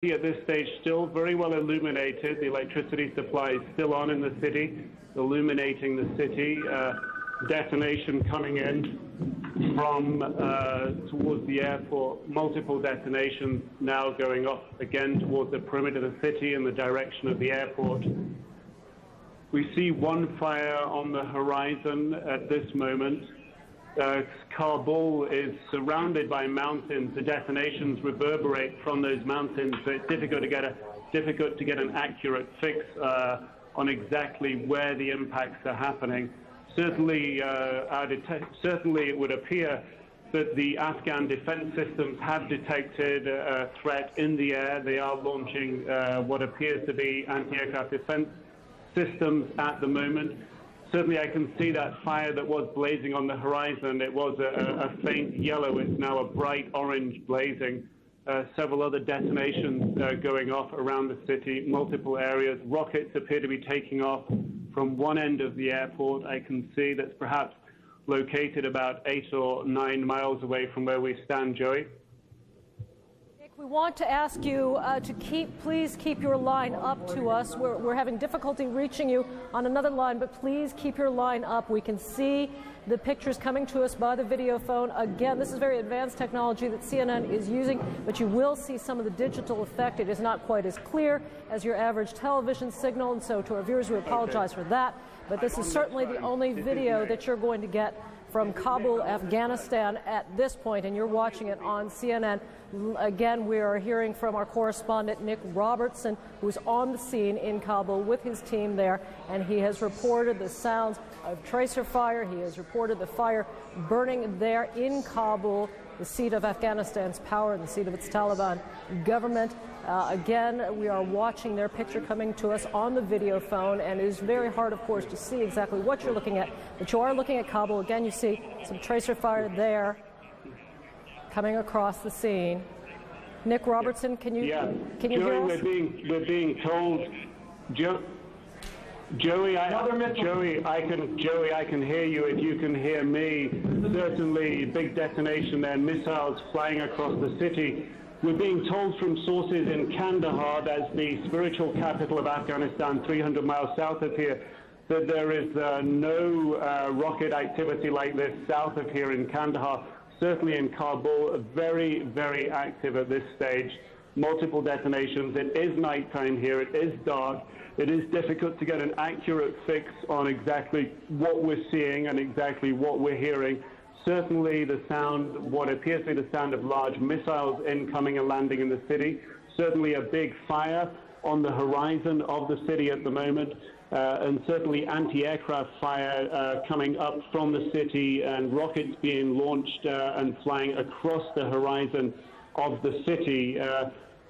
at this stage still very well illuminated. The electricity supply is still on in the city, illuminating the city. Detonation coming in from towards the airport. Multiple detonations now going off again towards the perimeter of the city in the direction of the airport. We see one fire on the horizon at this moment. Kabul is surrounded by mountains. The detonations reverberate from those mountains, so it's difficult to get an accurate fix on exactly where the impacts are happening. Certainly, certainly it would appear that the Afghan defense systems have detected a threat in the air. They are launching what appears to be anti-aircraft defense systems at the moment. Certainly I can see that fire that was blazing on the horizon. It was a faint yellow. It's now a bright orange blazing. Several other detonations going off around the city, multiple areas. Rockets appear to be taking off from one end of the airport. I can see that's perhaps located about 8 or 9 miles away from where we stand, Joey. We want to ask you to please keep your line up to us. We're having difficulty reaching you on another line, but please keep your line up. We can see the pictures coming to us by the video phone. Again, this is very advanced technology that CNN is using, but you will see some of the digital effect. It is not quite as clear as your average television signal, and so to our viewers, we apologize for that. But this is certainly the only video that you're going to get from Kabul, Afghanistan at this point, and you're watching it on CNN. Again, we are hearing from our correspondent, Nick Robertson, who's on the scene in Kabul with his team there, and he has reported the sounds of tracer fire. He has reported the fire burning there in Kabul, the seat of Afghanistan's power and the seat of its Taliban government. Again, we are watching their picture coming to us on the video phone, and it is very hard, of course, to see exactly what you're looking at. But you are looking at Kabul. Again, you see some tracer fire there coming across the scene. Nick Robertson, can you hear us? We're being told, Joey, I can hear you if you can hear me. Certainly, big detonation there, missiles flying across the city. We're being told from sources in Kandahar, that's the spiritual capital of Afghanistan, 300 miles south of here, that there is no rocket activity like this south of here in Kandahar. Certainly in Kabul, very, very active at this stage. Multiple detonations. It is nighttime here. It is dark. It is difficult to get an accurate fix on exactly what we're seeing and exactly what we're hearing. Certainly the sound, what appears to be the sound of large missiles incoming and landing in the city. Certainly a big fire on the horizon of the city at the moment. And certainly anti-aircraft fire coming up from the city and rockets being launched and flying across the horizon of the city.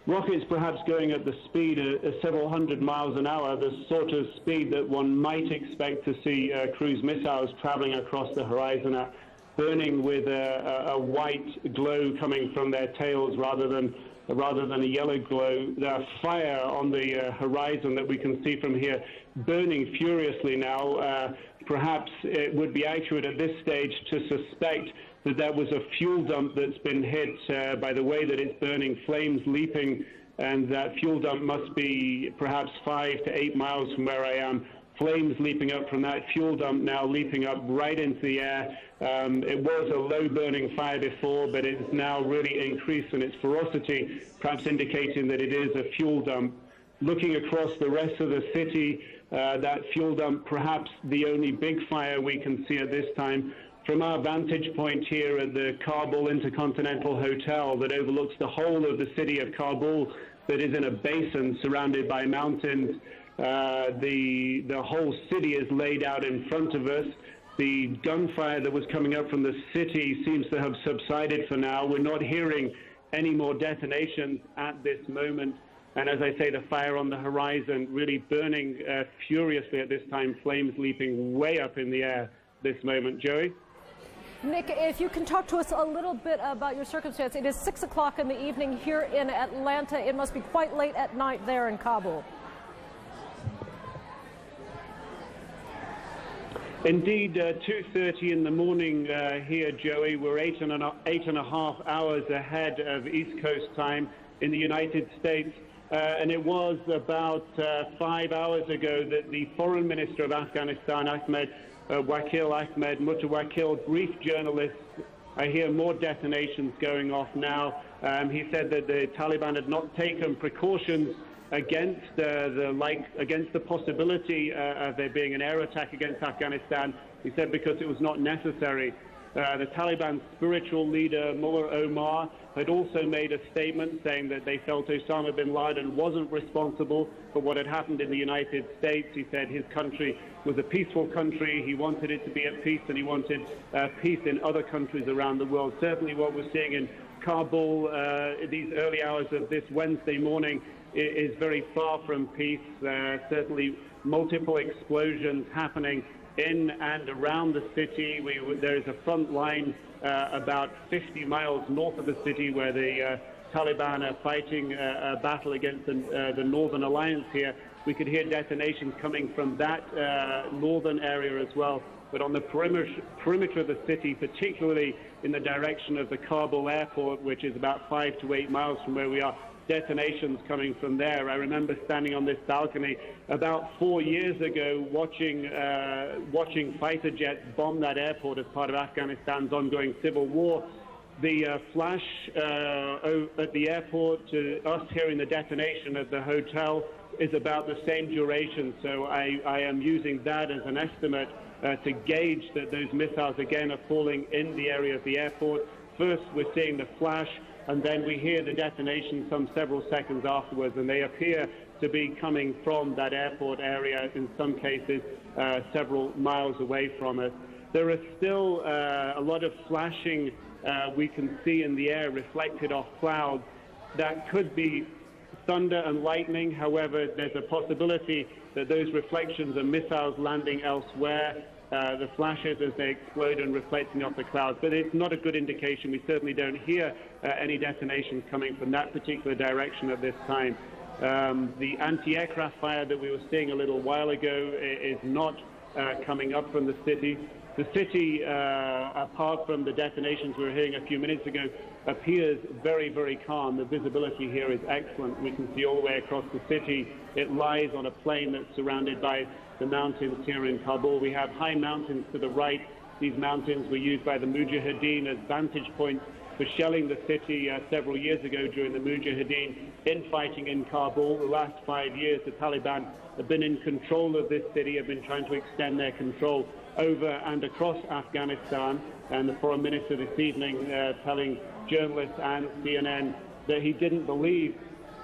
Rockets perhaps going at the speed of several hundred miles an hour, the sort of speed that one might expect to see cruise missiles traveling across the horizon at, burning with a white glow coming from their tails rather than a yellow glow. The fire on the horizon that we can see from here burning furiously now. Perhaps it would be accurate at this stage to suspect that that was a fuel dump that's been hit by the way that it's burning, flames leaping, and that fuel dump must be perhaps 5 to 8 miles from where I am. Flames leaping up from that fuel dump now leaping up right into the air. It was a low-burning fire before, but it's now really increased in its ferocity, perhaps indicating that it is a fuel dump. Looking across the rest of the city, that fuel dump, perhaps the only big fire we can see at this time. From our vantage point here at the Kabul Intercontinental Hotel that overlooks the whole of the city of Kabul, that is in a basin surrounded by mountains, the whole city is laid out in front of us. The gunfire that was coming up from the city seems to have subsided for now. We're not hearing any more detonations at this moment. And as I say, the fire on the horizon really burning furiously at this time, flames leaping way up in the air this moment. Joey? Nick, if you can talk to us a little bit about your circumstance. It is 6 o'clock in the evening here in Atlanta. It must be quite late at night there in Kabul. Indeed, 2:30 in the morning here, Joey. We're eight and a half hours ahead of East Coast time. in the United States. And it was about 5 hours ago that the foreign minister of Afghanistan, Wakil Ahmed Mutawakil, briefed journalists. I hear more detonations going off now. He said that the Taliban had not taken precautions against the possibility of there being an air attack against Afghanistan. He said because it was not necessary. The Taliban spiritual leader, Mullah Omar, had also made a statement saying that they felt Osama bin Laden wasn't responsible for what had happened in the United States. He said his country was a peaceful country. He wanted it to be at peace, and he wanted peace in other countries around the world. Certainly what we're seeing in Kabul these early hours of this Wednesday morning is very far from peace. Certainly multiple explosions happening in and around the city. There is a front line about 50 miles north of the city where the Taliban are fighting a battle against the Northern Alliance here. We could hear detonations coming from that northern area as well. But on the perimeter of the city, particularly in the direction of the Kabul airport, which is about 5 to 8 miles from where we are, detonations coming from there. I remember standing on this balcony about 4 years ago watching fighter jets bomb that airport as part of Afghanistan's ongoing civil war. The flash at the airport to us hearing the detonation at the hotel is about the same duration. So I am using that as an estimate to gauge that those missiles again are falling in the area of the airport. First, we're seeing the flash, and then we hear the detonation some several seconds afterwards, and they appear to be coming from that airport area, in some cases several miles away from us. There is still a lot of flashing we can see in the air reflected off clouds. That could be thunder and lightning. However, there's a possibility that those reflections are missiles landing elsewhere. The flashes as they explode and reflecting off the clouds. But it's not a good indication. We certainly don't hear any detonations coming from that particular direction at this time. The anti-aircraft fire that we were seeing a little while ago is not coming up from the city. The city, apart from the detonations we were hearing a few minutes ago, appears very, very calm. The visibility here is excellent. We can see all the way across the city. It lies on a plain that's surrounded by the mountains here in Kabul. We have high mountains to the right. These mountains were used by the Mujahideen as vantage points for shelling the city several years ago during the Mujahideen infighting in Kabul. The last 5 years, the Taliban have been in control of this city, have been trying to extend their control over and across Afghanistan. And the foreign minister this evening telling journalists and CNN that he didn't believe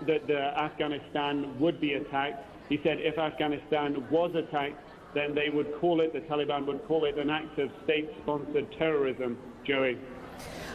that Afghanistan would be attacked. He said if Afghanistan was attacked, then they would call it, the Taliban would call it an act of state-sponsored terrorism, Joey.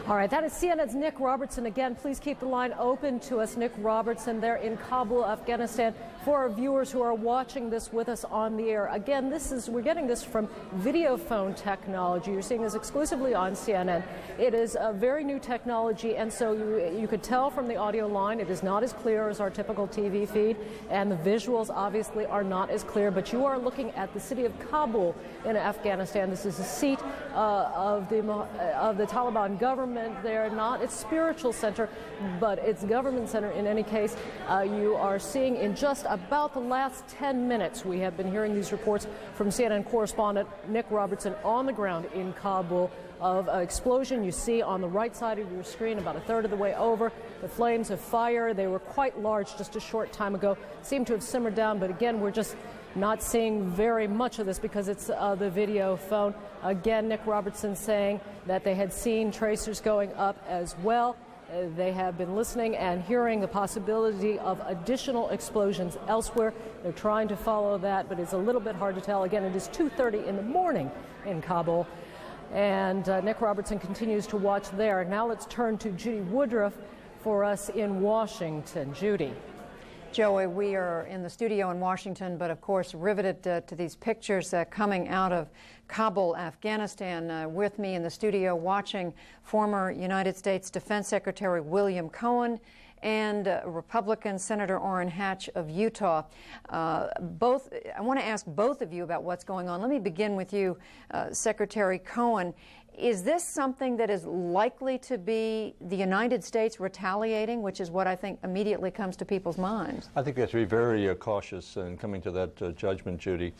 All right, that is CNN's Nick Robertson. Again, please keep the line open to us. Nick Robertson there in Kabul, Afghanistan. For our viewers who are watching this with us on the air, again, we're getting this from video phone technology. You're seeing this exclusively on CNN. It is a very new technology, and so you could tell from the audio line it is not as clear as our typical TV feed, and the visuals obviously are not as clear, but you are looking at the city of Kabul in Afghanistan. This is the seat of the Taliban government there, not its spiritual center, but its government center in any case. You are seeing in just about the last 10 minutes, we have been hearing these reports from CNN correspondent Nick Robertson on the ground in Kabul of an explosion. You see on the right side of your screen about a third of the way over the flames of fire. They were quite large just a short time ago, seem to have simmered down, but again, we're just not seeing very much of this because it's the video phone. Again, Nick Robertson saying that they had seen tracers going up as well. They have been listening and hearing the possibility of additional explosions elsewhere. They're trying to follow that, but it's a little bit hard to tell. Again, it is 2:30 in the morning in Kabul, and Nick Robertson continues to watch there. Now let's turn to Judy Woodruff for us in Washington. Judy. Joey, we are in the studio in Washington, but of course riveted to these pictures coming out of Kabul, Afghanistan. With me in the studio watching former United States Defense Secretary William Cohen and Republican Senator Orrin Hatch of Utah. I want to ask both of you about what's going on. Let me begin with you, Secretary Cohen. Is this something that is likely to be the United States retaliating, which is what I think immediately comes to people's minds? I think we have to be very cautious in coming to that judgment, Judy.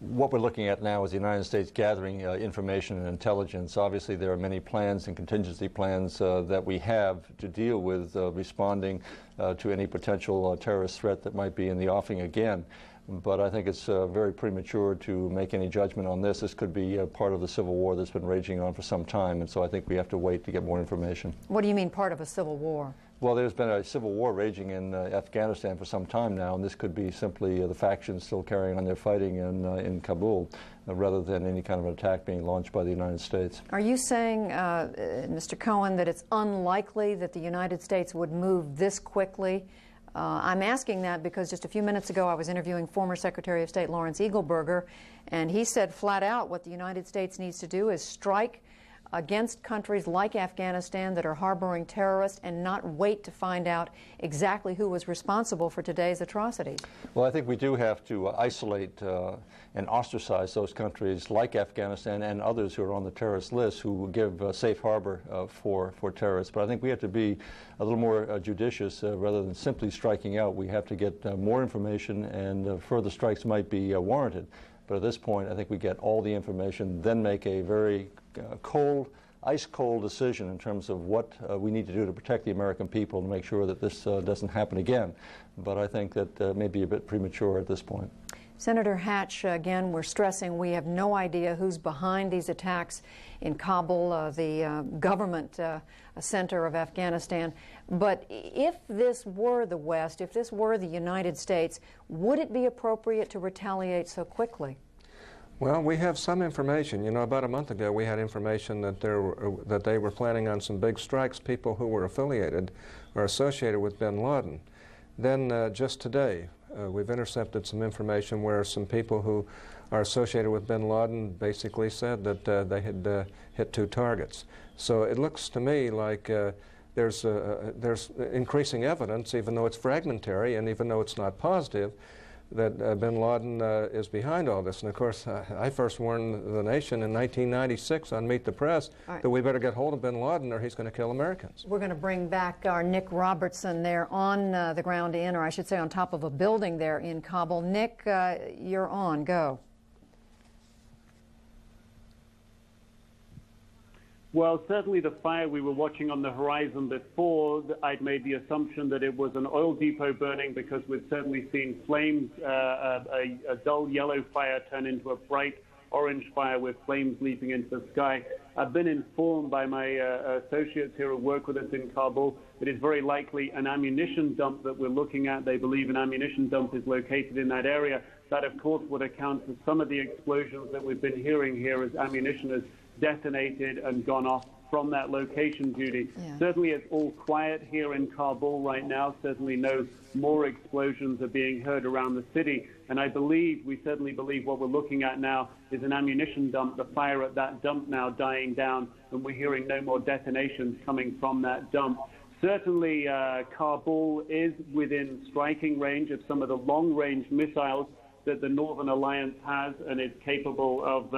What we're looking at now is the United States gathering information and intelligence. Obviously, there are many plans and contingency plans that we have to deal with responding to any potential terrorist threat that might be in the offing again. But I think it's very premature to make any judgment on this. This could be part of the civil war that's been raging on for some time, and so I think we have to wait to get more information. What do you mean part of a civil war? Well, there's been a civil war raging in Afghanistan for some time now, and this could be simply the factions still carrying on their fighting in Kabul, rather than any kind of an attack being launched by the United States. Are you saying, Mr. Cohen, that it's unlikely that the United States would move this quickly? I'm asking that because just a few minutes ago I was interviewing former Secretary of State Lawrence Eagleburger, and he said flat out what the United States needs to do is strike against countries like Afghanistan that are harboring terrorists and not wait to find out exactly who was responsible for today's atrocities. Well, I think we do have to isolate and ostracize those countries like Afghanistan and others who are on the terrorist list who give safe harbor for terrorists. But I think we have to be a little more judicious rather than simply striking out. We have to get more information, and further strikes might be warranted. But at this point, I think we get all the information, then make a very ice-cold decision in terms of what we need to do to protect the American people and make sure that this doesn't happen again. But I think that may be a bit premature at this point. Senator Hatch, again, we're stressing we have no idea who's behind these attacks in Kabul, the government center of Afghanistan. But if this were the West, if this were the United States, would it be appropriate to retaliate so quickly? Well, we have some information. You know, about a month ago we had information that they were planning on some big strikes, people who were affiliated or associated with bin Laden. Then just today we've intercepted some information where some people who are associated with bin Laden basically said that they had hit 2 targets. So it looks to me like there's increasing evidence, even though it's fragmentary and even though it's not positive, that bin Laden is behind all this. And of course, I first warned the nation in 1996 on Meet the Press that we better get hold of bin Laden or he's going to kill Americans. We're going to bring back our Nick Robertson there on the ground in, or I should say on top of a building there in Kabul. Nick, you're on. Go. Well, certainly the fire we were watching on the horizon before, I'd made the assumption that it was an oil depot burning because we've certainly seen flames, a dull yellow fire turn into a bright orange fire with flames leaping into the sky. I've been informed by my associates here who work with us in Kabul that it's very likely an ammunition dump that we're looking at. They believe an ammunition dump is located in that area. That, of course, would account for some of the explosions that we've been hearing here as ammunition has detonated and gone off from that location, Judy. Yeah. Certainly it's all quiet here in Kabul right now. Certainly no more explosions are being heard around the city. And we certainly believe what we're looking at now is an ammunition dump, the fire at that dump now dying down, and we're hearing no more detonations coming from that dump. Certainly Kabul is within striking range of some of the long-range missiles that the Northern Alliance has and is capable of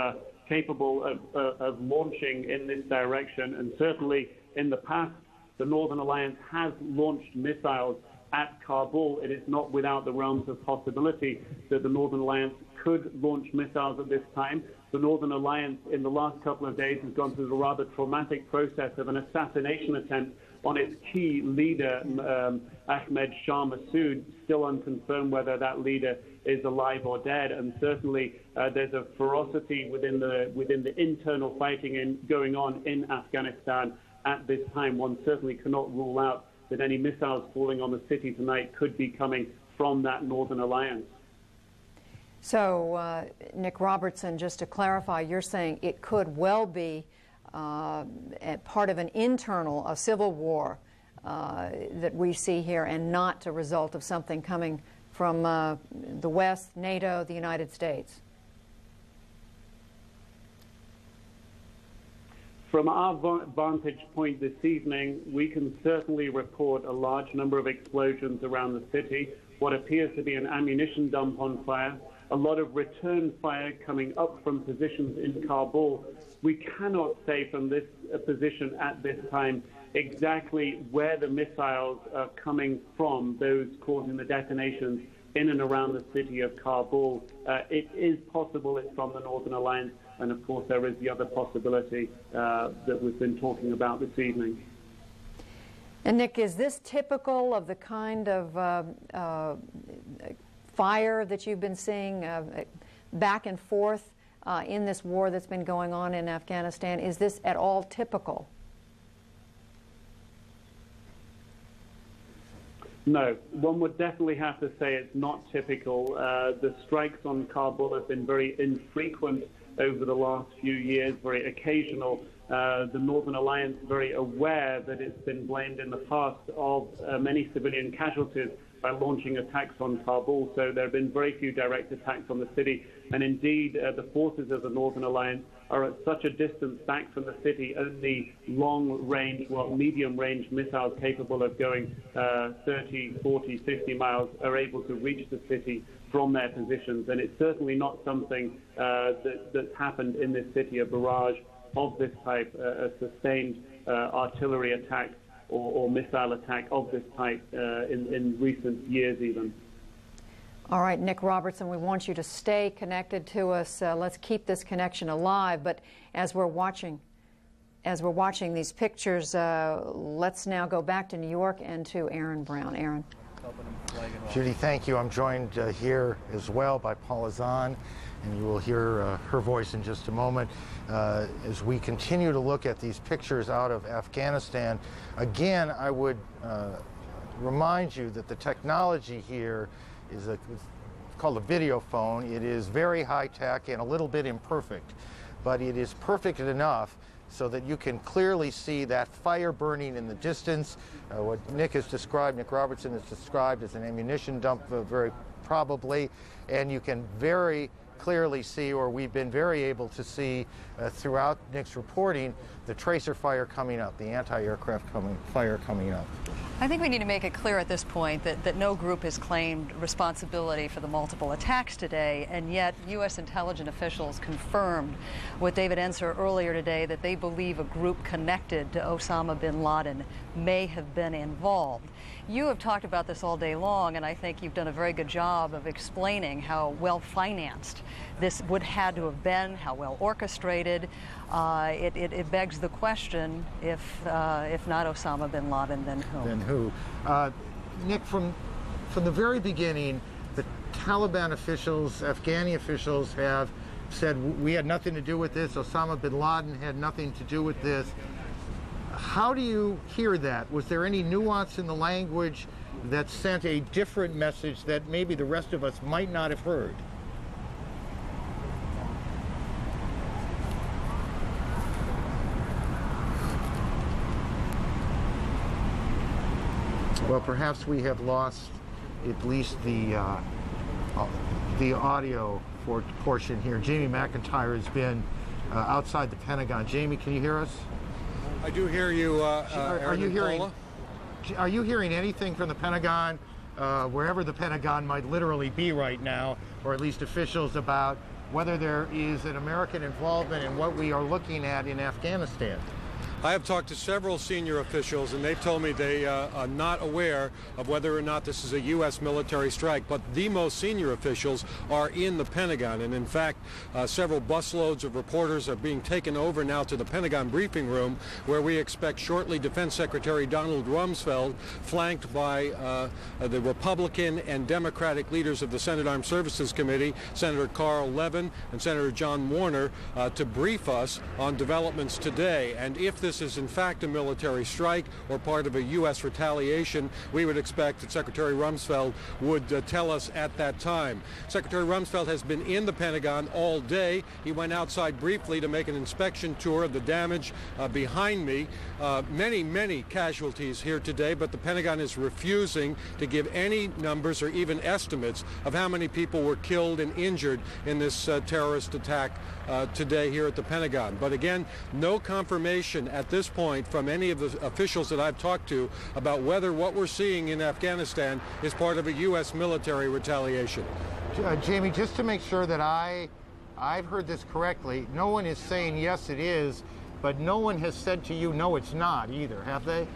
launching in this direction. And certainly in the past, the Northern Alliance has launched missiles at Kabul. It is not without the realms of possibility that the Northern Alliance could launch missiles at this time. The Northern Alliance in the last couple of days has gone through the rather traumatic process of an assassination attempt on its key leader, Ahmed Shah Massoud. Still unconfirmed whether that leader is alive or dead, and certainly there's a ferocity within the internal fighting going on in Afghanistan at this time. One certainly cannot rule out that any missiles falling on the city tonight could be coming from that Northern Alliance. So, Nick Robertson, just to clarify, you're saying it could well be part of an internal, civil war that we see here, and not a result of something coming from the West, NATO, the United States. From our vantage point this evening, we can certainly report a large number of explosions around the city, what appears to be an ammunition dump on fire, a lot of return fire coming up from positions in Kabul. We cannot say from this position at this time exactly where the missiles are coming from, those causing the detonations in and around the city of Kabul. It is possible it's from the Northern Alliance, and of course there is the other possibility that we've been talking about this evening. And Nick, is this typical of the kind of fire that you've been seeing back and forth in this war that's been going on in Afghanistan? Is this at all typical? No, one would definitely have to say it's not typical. The strikes on Kabul have been very infrequent over the last few years, very occasional. The Northern Alliance very aware that it's been blamed in the past of many civilian casualties by launching attacks on Kabul. So there have been very few direct attacks on the city. And indeed, the forces of the Northern Alliance are at such a distance back from the city, only long-range, well, medium-range missiles capable of going 30, 40, 50 miles are able to reach the city from their positions. And it's certainly not something that's happened in this city, a barrage of this type, a sustained artillery attack or missile attack of this type in recent years even. All right, Nick Robertson, we want you to stay connected to us. Let's keep this connection alive. But as we're watching these pictures, let's now go back to New York and to Aaron Brown. Aaron. Judy, thank you. I'm joined here as well by Paula Zahn, and you will hear her voice in just a moment. As we continue to look at these pictures out of Afghanistan, again, I would remind you that the technology here is called a video phone. It is very high tech and a little bit imperfect, but it is perfect enough so that you can clearly see that fire burning in the distance. What Nick Robertson has described as an ammunition dump, very probably, and you can very clearly see, or we've been very able to see throughout Nick's reporting, the tracer fire coming up, the anti-aircraft fire coming up. I think we need to make it clear at this point that no group has claimed responsibility for the multiple attacks today, and yet U.S. intelligence officials confirmed with David Enser earlier today that they believe a group connected to Osama bin Laden may have been involved. You have talked about this all day long, and I think you've done a very good job of explaining how well financed this would had to have been, how well orchestrated. It begs the question, if not Osama bin Laden, then who? Then who? Nick, from the very beginning, the Taliban officials, Afghani officials have said, we had nothing to do with this, Osama bin Laden had nothing to do with this. How do you hear that? Was there any nuance in the language that sent a different message that maybe the rest of us might not have heard? Well, perhaps we have lost at least the audio portion here. Jamie McIntyre has been outside the Pentagon. Jamie, can you hear us? I do hear you, are you hearing anything from the Pentagon, wherever the Pentagon might literally be right now, or at least officials, about whether there is an American involvement in what we are looking at in Afghanistan? I have talked to several senior officials, and they've told me they are not aware of whether or not this is a U.S. military strike, but the most senior officials are in the Pentagon. And in fact, several busloads of reporters are being taken over now to the Pentagon briefing room, where we expect shortly Defense Secretary Donald Rumsfeld, flanked by the Republican and Democratic leaders of the Senate Armed Services Committee, Senator Carl Levin and Senator John Warner, to brief us on developments today. And if this this is in fact a military strike or part of a U.S. retaliation, we would expect that Secretary Rumsfeld would tell us at that time. Secretary Rumsfeld has been in the Pentagon all day. He went outside briefly to make an inspection tour of the damage behind me. Many casualties here today, but the Pentagon is refusing to give any numbers or even estimates of how many people were killed and injured in this terrorist attack today here at the Pentagon. But again, no confirmation at this point from any of the officials that I've talked to about whether what we're seeing in Afghanistan is part of a U.S. military retaliation. Jamie, just to make sure that I've heard this correctly, no one is saying yes it is, but no one has said to you no it's not either, have they?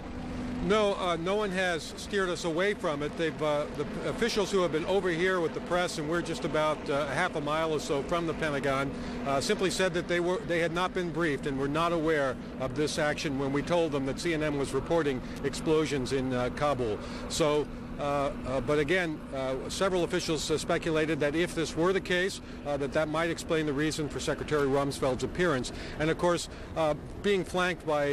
No, no one has steered us away from it. The officials who have been over here with the press, and we're just about half a mile or so from the Pentagon, simply said that they had not been briefed and were not aware of this action when we told them that CNN was reporting explosions in Kabul. So. But again, several officials speculated that if this were the case, that might explain the reason for Secretary Rumsfeld's appearance. And of course, being flanked by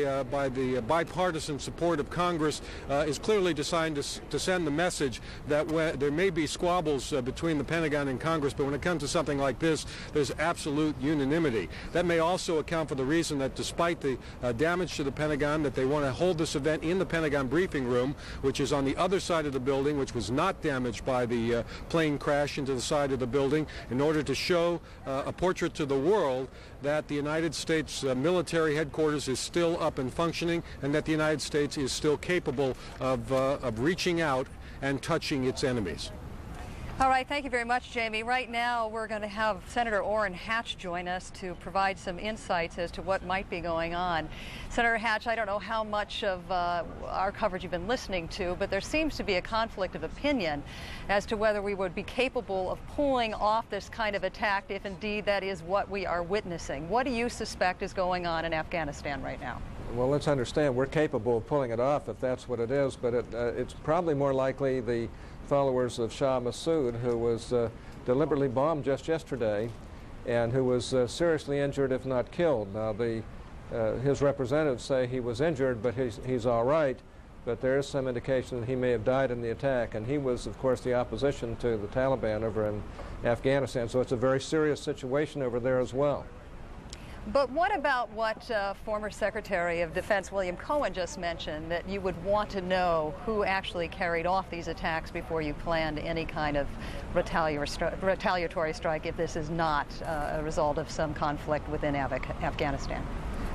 the bipartisan support of Congress is clearly designed to send the message that there may be squabbles between the Pentagon and Congress, but when it comes to something like this, there's absolute unanimity. That may also account for the reason that despite the damage to the Pentagon, that they want to hold this event in the Pentagon briefing room, which is on the other side of the building, which was not damaged by the plane crash into the side of the building, in order to show a portrait to the world that the United States military headquarters is still up and functioning, and that the United States is still capable of reaching out and touching its enemies. All right, thank you very much, Jamie. Right now, we're going to have Senator Orrin Hatch join us to provide some insights as to what might be going on. Senator Hatch, I don't know how much of our coverage you've been listening to, but there seems to be a conflict of opinion as to whether we would be capable of pulling off this kind of attack if indeed that is what we are witnessing. What do you suspect is going on in Afghanistan right now? Well, let's understand we're capable of pulling it off if that's what it is, but it's probably more likely the followers of Shah Massoud, who was deliberately bombed just yesterday and who was seriously injured, if not killed. Now, his representatives say he was injured, but he's all right, but there is some indication that he may have died in the attack, and he was, of course, the opposition to the Taliban over in Afghanistan, so it's a very serious situation over there as well. But what about what former Secretary of Defense William Cohen just mentioned, that you would want to know who actually carried off these attacks before you planned any kind of retaliatory strike if this is not a result of some conflict within Afghanistan?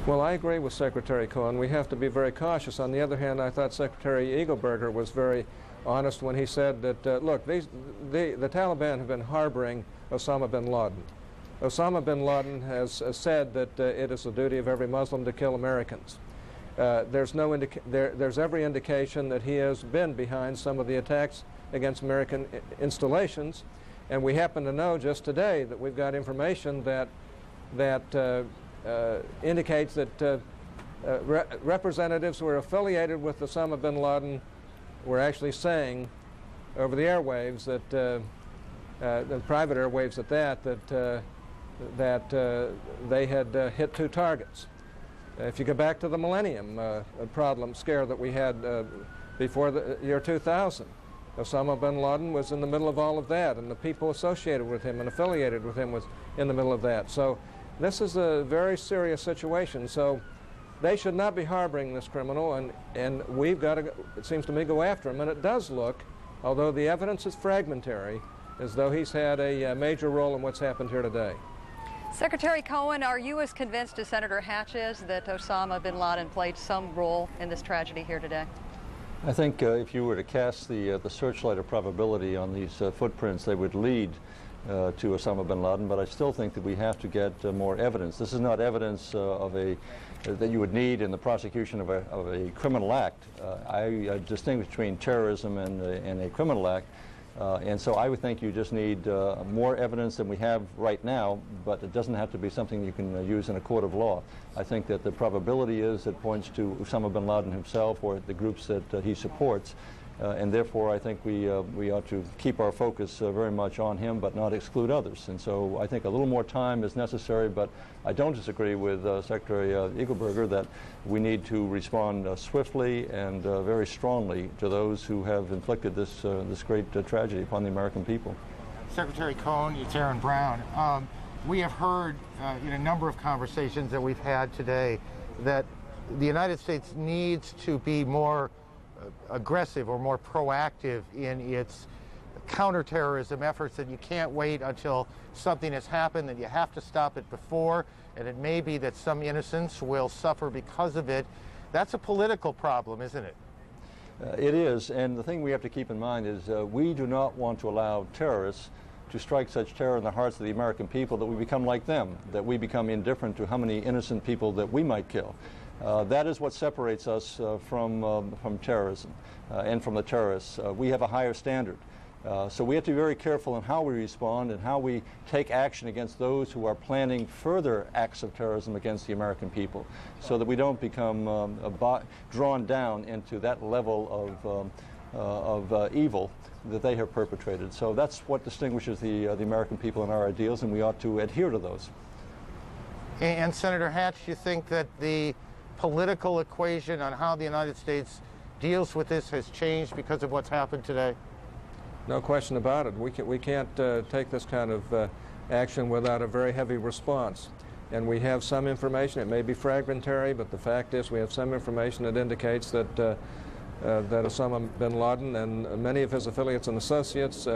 Well, I agree with Secretary Cohen. We have to be very cautious. On the other hand, I thought Secretary Eagleburger was very honest when he said that, look, the Taliban have been harboring Osama bin Laden. Osama bin Laden has said that it is the duty of every Muslim to kill Americans. There's every indication that he has been behind some of the attacks against American installations, and we happen to know just today that we've got information that indicates that representatives who are affiliated with Osama bin Laden were actually saying over the airwaves that the private airwaves at that they had hit 2 targets. If you go back to the Millennium scare that we had before the year 2000, Osama bin Laden was in the middle of all of that, and the people associated with him and affiliated with him was in the middle of that. So this is a very serious situation. So they should not be harboring this criminal, and we've got to, it seems to me, go after him. And it does look, although the evidence is fragmentary, as though he's had a major role in what's happened here today. Secretary Cohen, are you as convinced as Senator Hatch is that Osama bin Laden played some role in this tragedy here today? I think if you were to cast the searchlight of probability on these footprints, they would lead to Osama bin Laden, but I still think that we have to get more evidence. This is not evidence that you would need in the prosecution of a criminal act. I distinguish between terrorism and a criminal act. And so I would think you just need more evidence than we have right now, but it doesn't have to be something you can use in a court of law. I think that the probability is it points to Osama bin Laden himself or the groups that he supports, And therefore, I think we ought to keep our focus very much on him, but not exclude others. And so I think a little more time is necessary, but I don't disagree with Secretary Eagleburger that we need to respond swiftly and very strongly to those who have inflicted this great tragedy upon the American people. Secretary Cohen, it's Aaron Brown. We have heard in a number of conversations that we've had today that the United States needs to be more aggressive or more proactive in its counterterrorism efforts, that you can't wait until something has happened, that you have to stop it before, and it may be that some innocents will suffer because of it. That's a political problem, isn't it? It is, and the thing we have to keep in mind is we do not want to allow terrorists to strike such terror in the hearts of the American people that we become like them, that we become indifferent to how many innocent people that we might kill. That is what separates us from terrorism and from the terrorists. We have a higher standard. So we have to be very careful in how we respond and how we take action against those who are planning further acts of terrorism against the American people, so that we don't become drawn down into that level of evil that they have perpetrated. So that's what distinguishes the American people and our ideals, and we ought to adhere to those. And Senator Hatch, you think that the political equation on how the United States deals with this has changed because of what's happened today? No question about it. We can't take this kind of action without a very heavy response. And we have some information. It may be fragmentary, but the fact is we have some information that indicates that that Osama bin Laden and many of his affiliates and associates,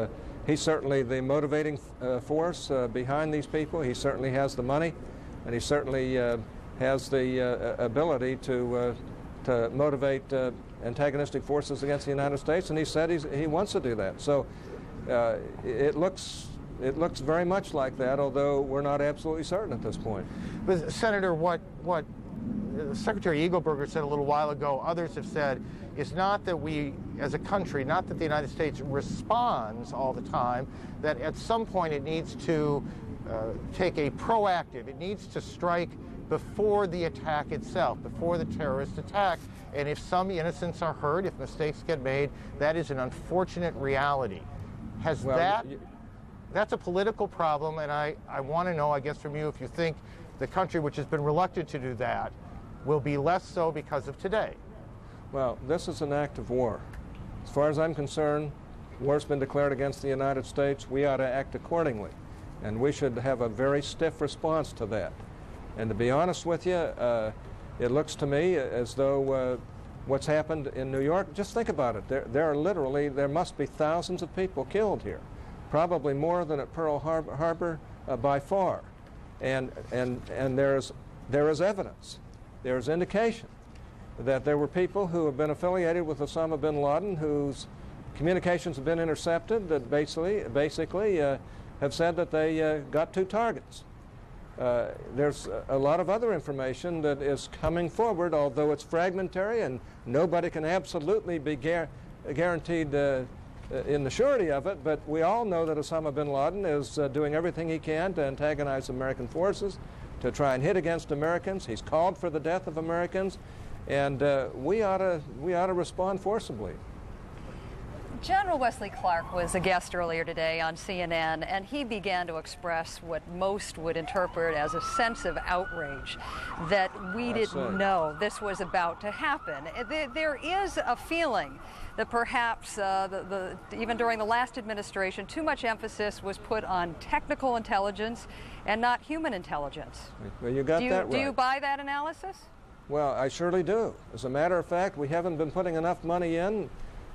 he's certainly the motivating force behind these people. He certainly has the money, and he certainly has the ability to motivate antagonistic forces against the United States, and he said he wants to do that. So it looks very much like that, although we're not absolutely certain at this point. But Senator, what Secretary Eagleburger said a little while ago, others have said, is not that we, as a country, not that the United States responds all the time, that at some point it needs to take a proactive, it needs to strike before the attack itself, before the terrorist attack. And if some innocents are hurt, if mistakes get made, that is an unfortunate reality. That's a political problem, and I want to know, I guess, from you, if you think the country, which has been reluctant to do that, will be less so because of today. Well, this is an act of war. As far as I'm concerned, war's been declared against the United States. We ought to act accordingly, and we should have a very stiff response to that. And to be honest with you, it looks to me as though what's happened in New York, just think about it. There must be thousands of people killed here, probably more than at Pearl Harbor by far. And there is evidence, there is indication that there were people who have been affiliated with Osama bin Laden whose communications have been intercepted that basically have said that they got 2 targets. There's a lot of other information that is coming forward, although it's fragmentary and nobody can absolutely be guaranteed in the surety of it, but we all know that Osama bin Laden is doing everything he can to antagonize American forces, to try and hit against Americans. He's called for the death of Americans, and we ought to respond forcibly. General Wesley Clark was a guest earlier today on CNN, and he began to express what most would interpret as a sense of outrage that we didn't know this was about to happen. There is a feeling that perhaps even during the last administration, too much emphasis was put on technical intelligence and not human intelligence. Well, you got that right. Do you buy that analysis? Well, I surely do. As a matter of fact, we haven't been putting enough money in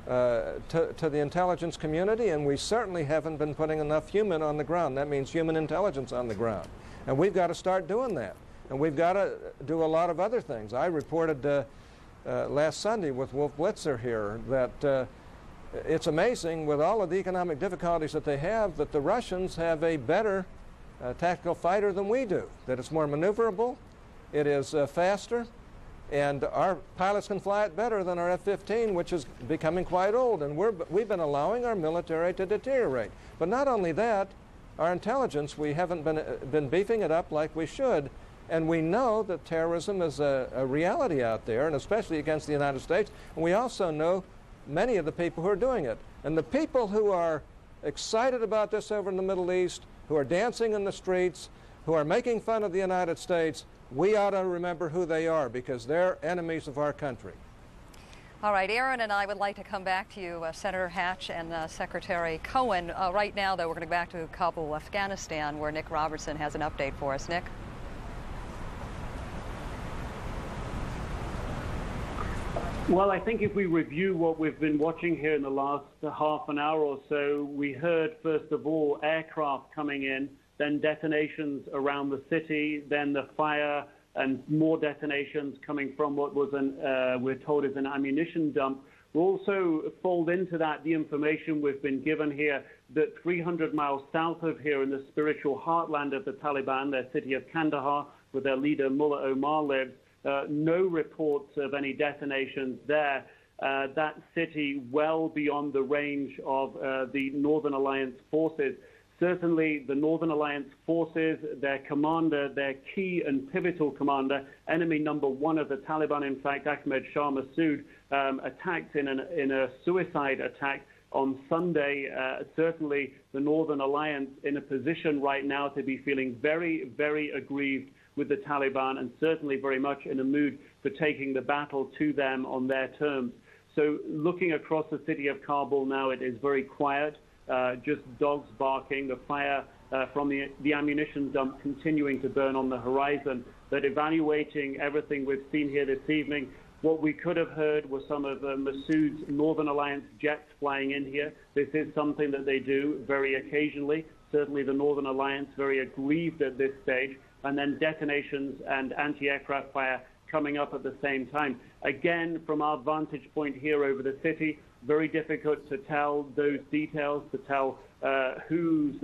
to the intelligence community, and we certainly haven't been putting enough human on the ground. That means human intelligence on the ground. And we've got to start doing that. And we've got to do a lot of other things. I reported last Sunday with Wolf Blitzer here that it's amazing, with all of the economic difficulties that they have, that the Russians have a better tactical fighter than we do, that it's more maneuverable, it is faster, and our pilots can fly it better than our F-15, which is becoming quite old, and we've been allowing our military to deteriorate. But not only that, our intelligence, we haven't been beefing it up like we should, and we know that terrorism is a reality out there, and especially against the United States, and we also know many of the people who are doing it. And the people who are excited about this over in the Middle East, who are dancing in the streets, who are making fun of the United States, we ought to remember who they are, because they're enemies of our country. All right, Aaron and I would like to come back to you, Senator Hatch and Secretary Cohen. Right now, though, we're going to go back to Kabul, Afghanistan, where Nick Robertson has an update for us. Nick? Well, I think if we review what we've been watching here in the last half an hour or so, we heard, first of all, aircraft coming in, then detonations around the city, then the fire and more detonations coming from what was, we're told, is an ammunition dump. We'll also fold into that the information we've been given here that 300 miles south of here in the spiritual heartland of the Taliban, their city of Kandahar, where their leader Mullah Omar lives, no reports of any detonations there. That city well beyond the range of the Northern Alliance forces. Certainly, the Northern Alliance forces, their commander, their key and pivotal commander, enemy number one of the Taliban, in fact, Ahmed Shah Massoud, attacked in a suicide attack on Sunday. Certainly, the Northern Alliance in a position right now to be feeling very, very aggrieved with the Taliban, and certainly very much in a mood for taking the battle to them on their terms. So looking across the city of Kabul now, it is very quiet. Just dogs barking, the fire from the ammunition dump continuing to burn on the horizon. But evaluating everything we've seen here this evening, what we could have heard was some of Massoud's Northern Alliance jets flying in here. This is something that they do very occasionally. Certainly the Northern Alliance very aggrieved at this stage. And then detonations and anti-aircraft fire coming up at the same time. Again, from our vantage point here over the city, very difficult to tell those details, to tell whose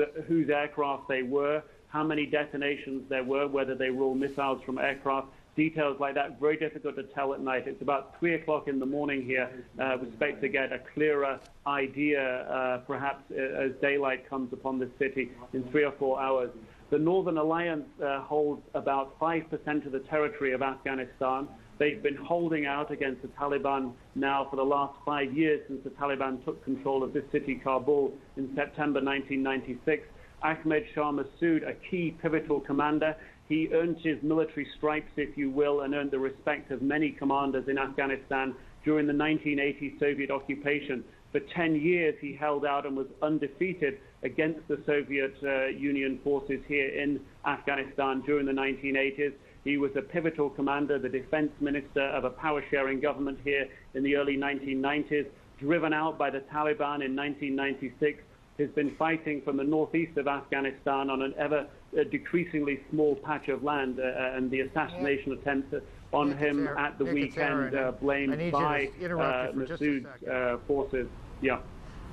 aircraft they were, how many detonations there were, whether they were all missiles from aircraft. Details like that, very difficult to tell at night. It's about 3 o'clock in the morning here. We expect to get a clearer idea, perhaps as daylight comes upon the city in 3 or 4 hours. The Northern Alliance holds about 5% of the territory of Afghanistan. They've been holding out against the Taliban now for the last 5 years since the Taliban took control of this city, Kabul, in September 1996. Ahmed Shah Massoud, a key pivotal commander, he earned his military stripes, if you will, and earned the respect of many commanders in Afghanistan during the 1980 Soviet occupation. For 10 years, he held out and was undefeated against the Soviet Union forces here in Afghanistan during the 1980s. He was a pivotal commander, the defense minister of a power-sharing government here in the early 1990s, driven out by the Taliban in 1996. Has been fighting from the northeast of Afghanistan on an ever decreasingly small patch of land, and the assassination attempt on him at the weekend blamed by Massoud's forces. Yeah.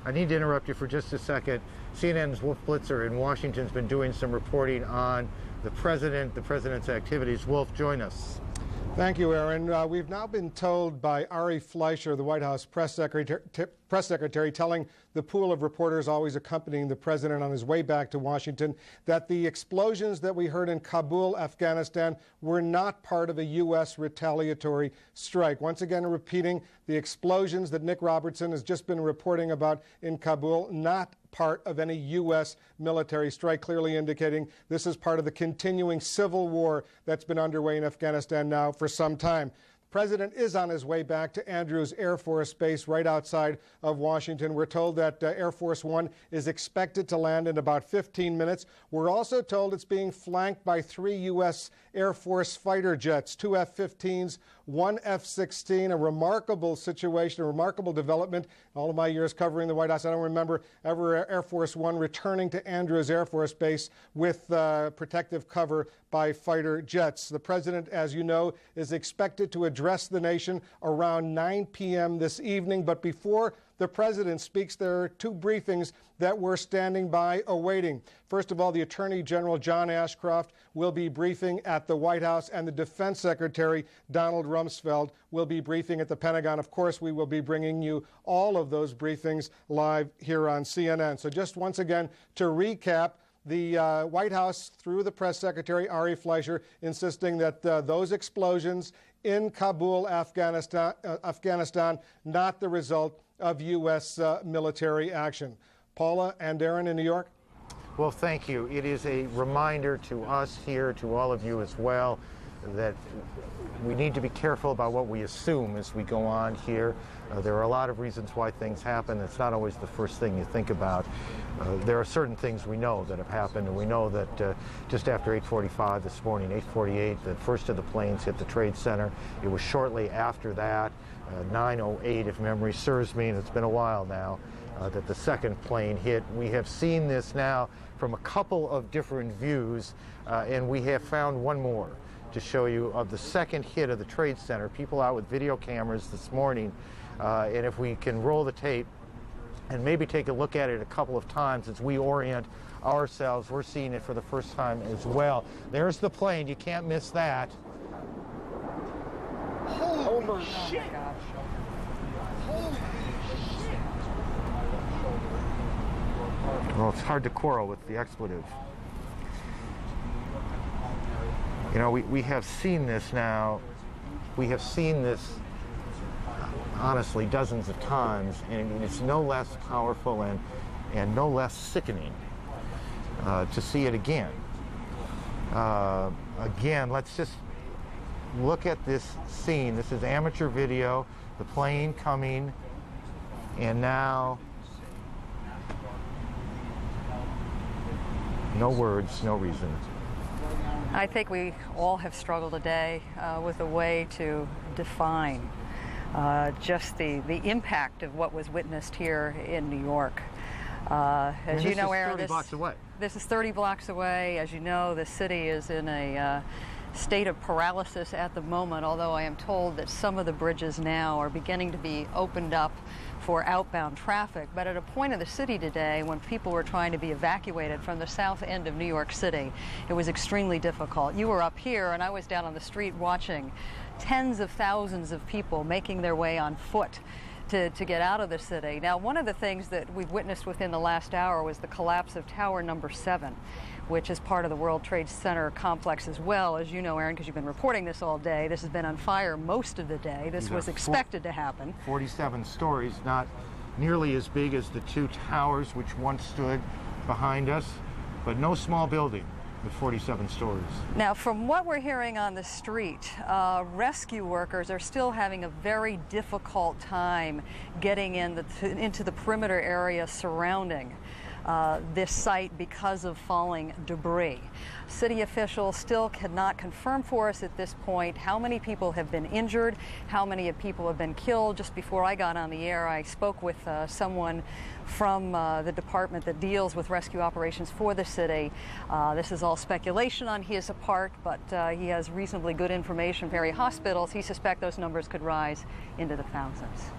I need to interrupt you for just a second. CNN's Wolf Blitzer in Washington has been doing some reporting on the president's activities. Wolf, join us. Thank you, Aaron. We've now been told by Ari Fleischer, the White House press secretary, telling the pool of reporters always accompanying the president on his way back to Washington, that the explosions that we heard in Kabul, Afghanistan, were not part of a U.S. retaliatory strike. Once again, repeating, the explosions that Nick Robertson has just been reporting about in Kabul, not part of any U.S. military strike, clearly indicating this is part of the continuing civil war that's been underway in Afghanistan now for some time. The president is on his way back to Andrews Air Force Base right outside of Washington. We're told that Air Force One is expected to land in about 15 minutes. We're also told it's being flanked by 3 U.S. Air Force fighter jets, 2 F-15s, 1 F-16, a remarkable situation, a remarkable development. All of my years covering the White House, I don't remember ever Air Force One returning to Andrews Air Force Base with protective cover by fighter jets. The president, as you know, is expected to address the nation around 9 p.m. this evening. But before the president speaks, there are 2 briefings that we're standing by awaiting. First of all, the Attorney General John Ashcroft will be briefing at the White House, and the Defense Secretary Donald Rumsfeld will be briefing at the Pentagon. Of course, we will be bringing you all of those briefings live here on CNN. So just once again, to recap, the White House, through the press secretary, Ari Fleischer, insisting that those explosions in Kabul, Afghanistan, not the result of U.S. Military action. Paula and Aaron in New York. Well, thank you. It is a reminder to us here, to all of you as well, that we need to be careful about what we assume as we go on here. There are a lot of reasons why things happen. It's not always the first thing you think about. There are certain things we know that have happened, and we know that just after 8:45 this morning, 8:48, the first of the planes hit the Trade Center. It was shortly after that, 9:08 if memory serves me, and it's been a while now, that the second plane hit. We have seen this now from a couple of different views, and we have found one more to show you of the second hit of the Trade Center. People out with video cameras this morning, and if we can roll the tape and maybe take a look at it a couple of times as we orient ourselves, we're seeing it for the first time as well. There's the plane, you can't miss that. Holy shit! Holy shit! Well, it's hard to quarrel with the expletive. You know, we have seen this now. We have seen this, honestly, dozens of times, and it's no less powerful and no less sickening to see it again. Again, let's just look at this scene. This is amateur video, the plane coming, and now no words, no reason. I think we all have struggled today with a way to define just the impact of what was witnessed here in New York. As you know, Aaron, 30 blocks away. This is 30 blocks away. As you know, the city is in a state of paralysis at the moment, although I am told that some of the bridges now are beginning to be opened up for outbound traffic. But at a point in the city today when people were trying to be evacuated from the south end of New York City, it was extremely difficult. You were up here and I was down on the street watching tens of thousands of people making their way on foot to get out of the city. Now, one of the things that we've witnessed within the last hour was the collapse of Tower Number 7, which is part of the World Trade Center complex as well. As you know, Aaron, because you've been reporting this all day, this has been on fire most of the day. This was expected to happen. 47 stories, not nearly as big as the two towers which once stood behind us, but no small building with 47 stories. Now, from what we're hearing on the street, rescue workers are still having a very difficult time getting into the perimeter area surrounding this site because of falling debris. City officials still cannot confirm for us at this point how many people have been injured, how many people have been killed. Just before I got on the air, I spoke with someone from the department that deals with rescue operations for the city. This is all speculation on his part, but he has reasonably good information from area hospitals. He suspects those numbers could rise into the thousands.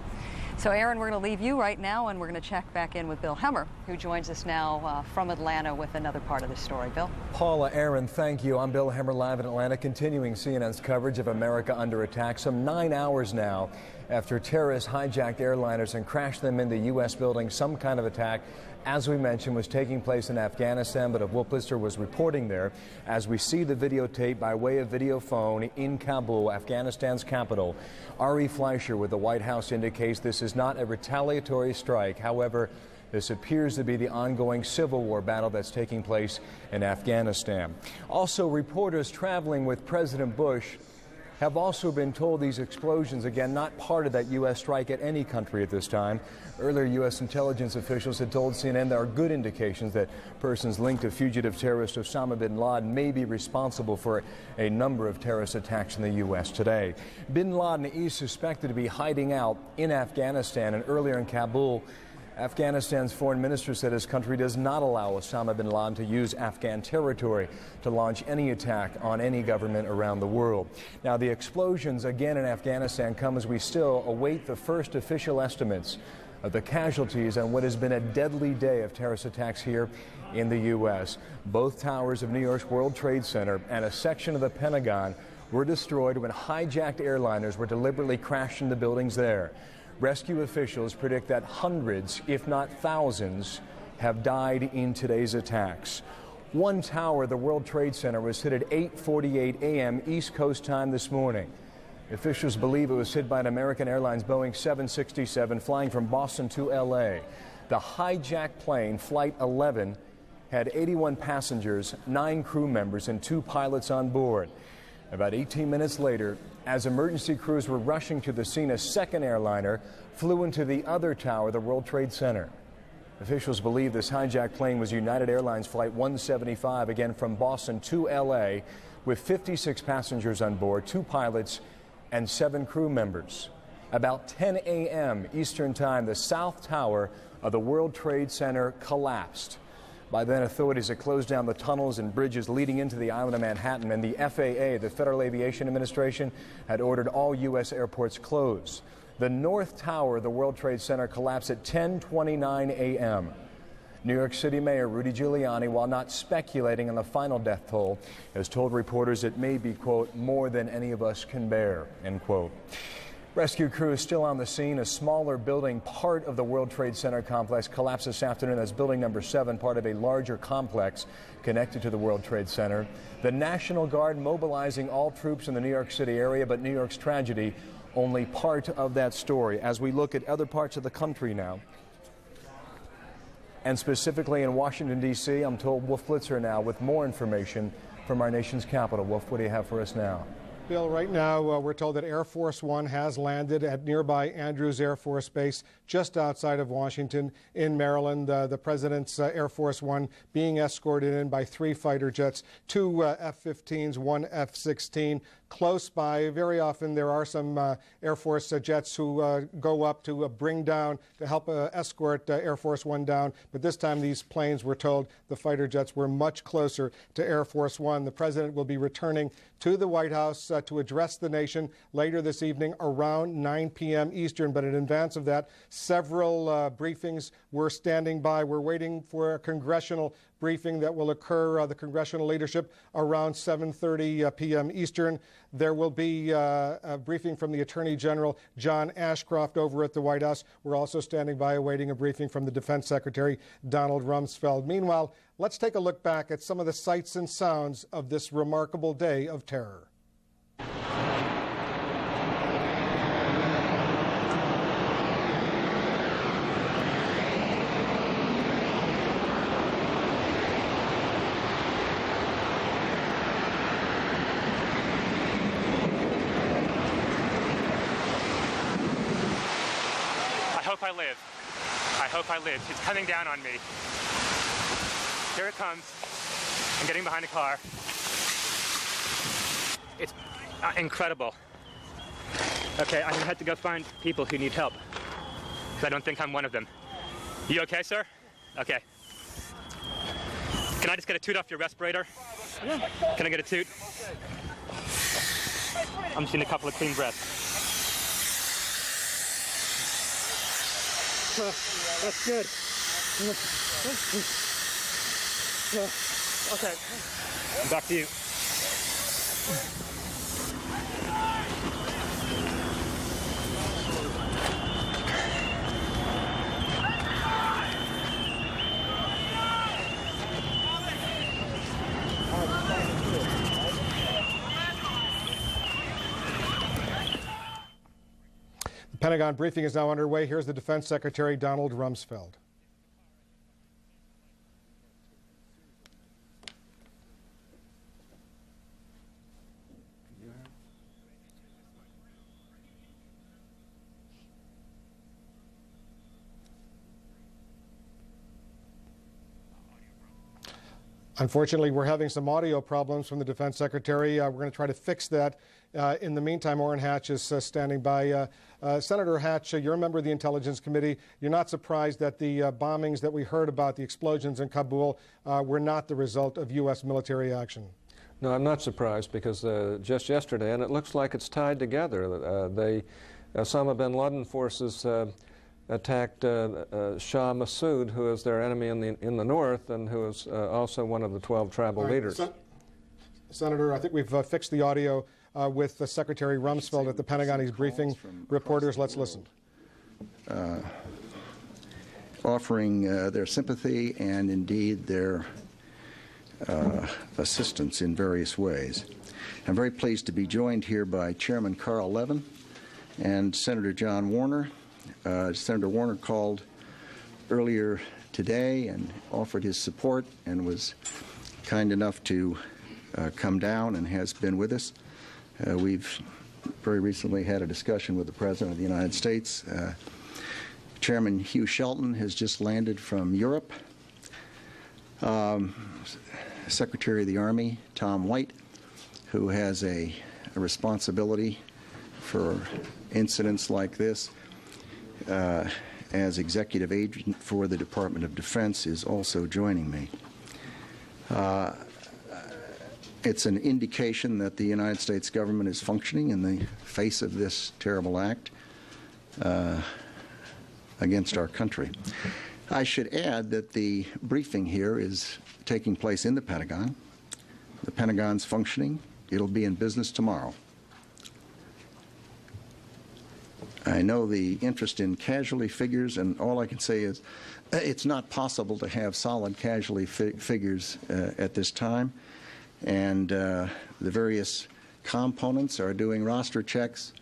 So, Aaron, we're going to leave you right now, and we're going to check back in with Bill Hemmer, who joins us now from Atlanta with another part of the story. Bill? Paula, Aaron, thank you. I'm Bill Hemmer, live in Atlanta, continuing CNN's coverage of America under attack. Some 9 hours now after terrorists hijacked airliners and crashed them into U.S. buildings. Some kind of attack, as we mentioned, was taking place in Afghanistan, but Wolf Blitzer was reporting there. As we see the videotape by way of video phone in Kabul, Afghanistan's capital, Ari Fleischer with the White House indicates this is not a retaliatory strike. However, this appears to be the ongoing civil war battle that's taking place in Afghanistan. Also, reporters traveling with President Bush have also been told these explosions, again, not part of that U.S. strike at any country at this time. Earlier, U.S. intelligence officials had told CNN there are good indications that persons linked to fugitive terrorist Osama bin Laden may be responsible for a number of terrorist attacks in the U.S. today. Bin Laden is suspected to be hiding out in Afghanistan, and earlier in Kabul, Afghanistan's foreign minister said his country does not allow Osama bin Laden to use Afghan territory to launch any attack on any government around the world. Now, the explosions again in Afghanistan come as we still await the first official estimates of the casualties on what has been a deadly day of terrorist attacks here in the U.S. Both towers of New York's World Trade Center and a section of the Pentagon were destroyed when hijacked airliners were deliberately crashed into buildings there. Rescue officials predict that hundreds, if not thousands, have died in today's attacks. One tower, the World Trade Center, was hit at 8:48 a.m. East Coast time this morning. Officials believe it was hit by an American Airlines Boeing 767 flying from Boston to L.A. The hijacked plane, Flight 11, had 81 passengers, 9 crew members, and 2 pilots on board. About 18 minutes later, as emergency crews were rushing to the scene, a second airliner flew into the other tower, the World Trade Center. Officials believe this hijacked plane was United Airlines Flight 175, again from Boston to L.A., with 56 passengers on board, 2 pilots, and 7 crew members. About 10 a.m. Eastern Time, the South Tower of the World Trade Center collapsed. By then, authorities had closed down the tunnels and bridges leading into the island of Manhattan, and the FAA, the Federal Aviation Administration, had ordered all U.S. airports closed. The North Tower of the World Trade Center collapsed at 10:29 a.m. New York City Mayor Rudy Giuliani, while not speculating on the final death toll, has told reporters it may be, quote, more than any of us can bear, end quote. Rescue crews still on the scene. A smaller building, part of the World Trade Center complex, collapsed this afternoon. That's building number 7, part of a larger complex connected to the World Trade Center. The National Guard mobilizing all troops in the New York City area, but New York's tragedy only part of that story. As we look at other parts of the country now, and specifically in Washington, D.C., I'm told Wolf Blitzer now with more information from our nation's capital. Wolf, what do you have for us now? Bill, right now we're told that Air Force One has landed at nearby Andrews Air Force Base just outside of Washington in Maryland. The President's Air Force One being escorted in by 3 fighter jets, 2 F-15s, 1 F-16. Close by, very often there are some Air Force jets who go up to bring down, to help escort Air Force One down. But this time these planes, were told, the fighter jets were much closer to Air Force One. The President will be returning to the White House to address the nation later this evening around 9 p.m. Eastern. But in advance of that, several briefings were standing by. We're waiting for a congressional briefing that will occur, the congressional leadership, around 7:30 p.m. Eastern. There will be a briefing from the Attorney General, John Ashcroft, over at the White House. We're also standing by awaiting a briefing from the Defense Secretary, Donald Rumsfeld. Meanwhile, let's take a look back at some of the sights and sounds of this remarkable day of terror. I hope I live. It's coming down on me. Here it comes. I'm getting behind a car. It's incredible. Okay, I'm gonna have to go find people who need help, because I don't think I'm one of them. You okay, sir? Okay. Can I just get a toot off your respirator? Yeah. Can I get a toot? I'm just getting a couple of clean breaths. That's good. Okay. Back to you. The Pentagon briefing is now underway. Here's the Defense Secretary, Donald Rumsfeld. Unfortunately, we're having some audio problems from the Defense Secretary. We're going to try to fix that. In the meantime, Orrin Hatch is standing by. Senator Hatch, you're a member of the Intelligence Committee. You're not surprised that the bombings that we heard about, the explosions in Kabul, were not the result of U.S. military action? No, I'm not surprised, because just yesterday, and it looks like it's tied together, Osama bin Laden forces attacked Shah Massoud, who is their enemy in the north, and who is also one of the 12 tribal leaders. Senator, I think we've fixed the audio with Secretary Rumsfeld at the Pentagon. He's briefing reporters. Let's listen. Offering their sympathy and indeed their assistance in various ways. I'm very pleased to be joined here by Chairman Carl Levin and Senator John Warner. Senator Warner called earlier today and offered his support and was kind enough to come down and has been with us. We've very recently had a discussion with the President of the United States. Chairman Hugh Shelton has just landed from Europe. Secretary of the Army Tom White, who has a responsibility for incidents like this as executive agent for the Department of Defense, is also joining me. It's an indication that the United States government is functioning in the face of this terrible act against our country. I should add that the briefing here is taking place in the Pentagon. The Pentagon's functioning. It'll be in business tomorrow. I know the interest in casualty figures, and all I can say is it's not possible to have solid casualty figures at this time. And the various components are doing roster checks,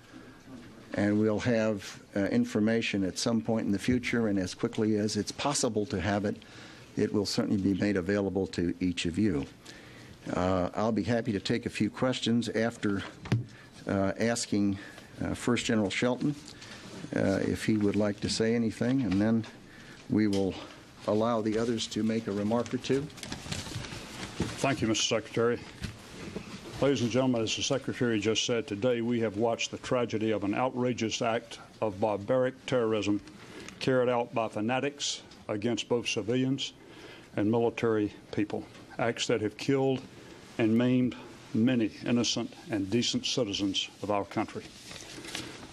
and we'll have information at some point in the future, and as quickly as it's possible to have it, it will certainly be made available to each of you. I'll be happy to take a few questions after asking first General Shelton if he would like to say anything, and then we will allow the others to make a remark or two. Thank you, Mr. Secretary. Ladies and gentlemen, as the Secretary just said, today we have watched the tragedy of an outrageous act of barbaric terrorism carried out by fanatics against both civilians and military people, acts that have killed and maimed many innocent and decent citizens of our country.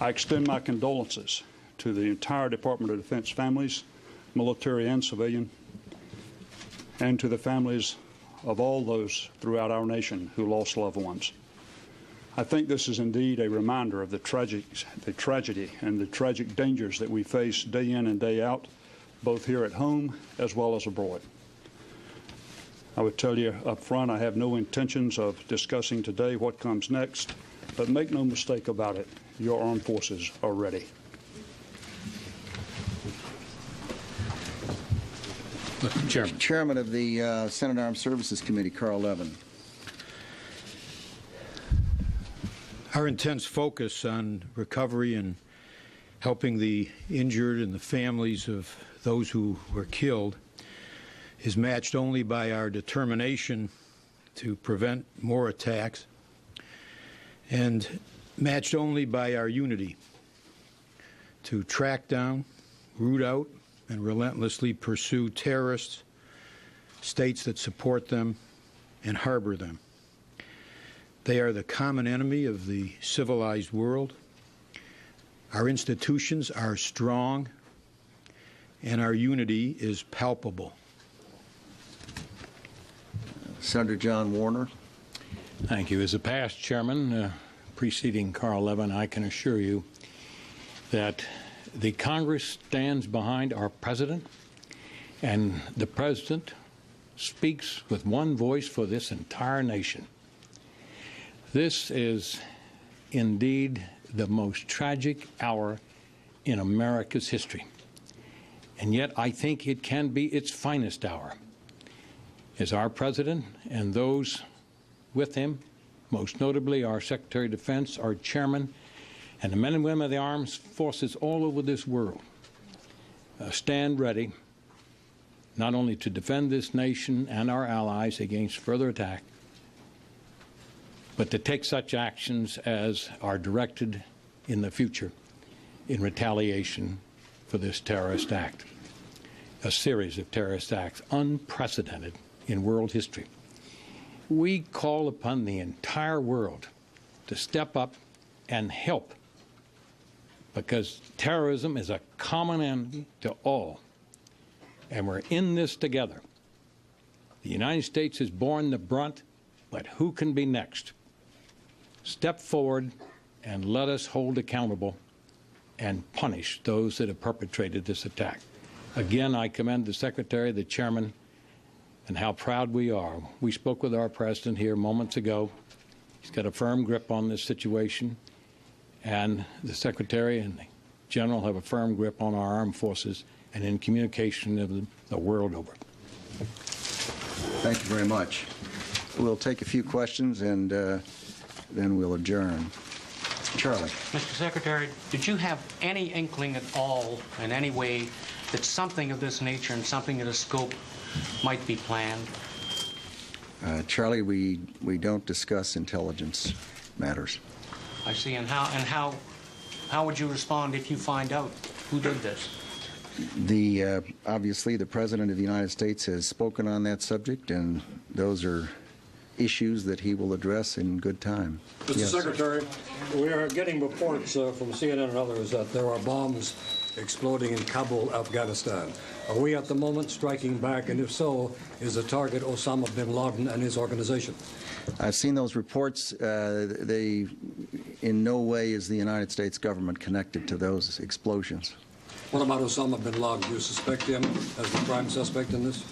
I extend my condolences to the entire Department of Defense families, military and civilian, and to the families of all those throughout our nation who lost loved ones. I think this is indeed a reminder of the tragedy and the tragic dangers that we face day in and day out, both here at home as well as abroad. I would tell you up front, I have no intentions of discussing today what comes next, but make no mistake about it, your armed forces are ready. Chairman of the Senate Armed Services Committee, Carl Levin. Our intense focus on recovery and helping the injured and the families of those who were killed is matched only by our determination to prevent more attacks and matched only by our unity to track down, root out, and relentlessly pursue terrorists, states that support them, and harbor them. They are the common enemy of the civilized world. Our institutions are strong, and our unity is palpable. Senator John Warner. Thank you. As a past chairman preceding Carl Levin, I can assure you that the Congress stands behind our president, and the president speaks with one voice for this entire nation. This is indeed the most tragic hour in America's history, and yet I think it can be its finest hour, as our president and those with him, most notably our Secretary of Defense, our chairman, and the men and women of the armed forces all over this world stand ready not only to defend this nation and our allies against further attack, but to take such actions as are directed in the future in retaliation for this terrorist act, a series of terrorist acts unprecedented in world history. We call upon the entire world to step up and help, because terrorism is a common enemy to all, and we're in this together. The United States has borne the brunt, but who can be next? Step forward and let us hold accountable and punish those that have perpetrated this attack. Again, I commend the Secretary, the Chairman, and how proud we are. We spoke with our president here moments ago. He's got a firm grip on this situation, and the Secretary and the General have a firm grip on our armed forces and in communication of the world over. Thank you very much. We'll take a few questions and then we'll adjourn. Charlie. Mr. Secretary, did you have any inkling at all in any way that something of this nature and something of this scope might be planned? Charlie, we don't discuss intelligence matters. I see. And how would you respond if you find out who did this? Obviously, the President of the United States has spoken on that subject, and those are issues that he will address in good time. Mr. Yes. Secretary, we are getting reports from CNN and others that there are bombs exploding in Kabul, Afghanistan. Are we at the moment striking back, and if so, is the target Osama bin Laden and his organization? I've seen those reports. They, in no way is the United States government connected to those explosions. What about Osama bin Laden? Do you suspect him as the prime suspect in this?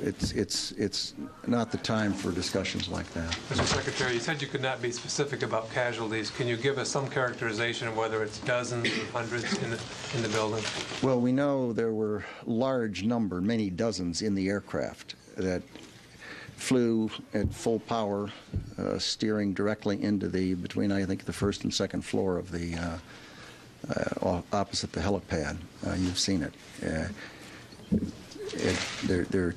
It's not the time for discussions like that. Mr. Secretary, you said you could not be specific about casualties. Can you give us some characterization of whether it's dozens or hundreds in the building? Well, we know there were large number, many dozens in the aircraft that flew at full power, steering directly into between, I think, the first and second floor of the opposite the helipad. You've seen it. There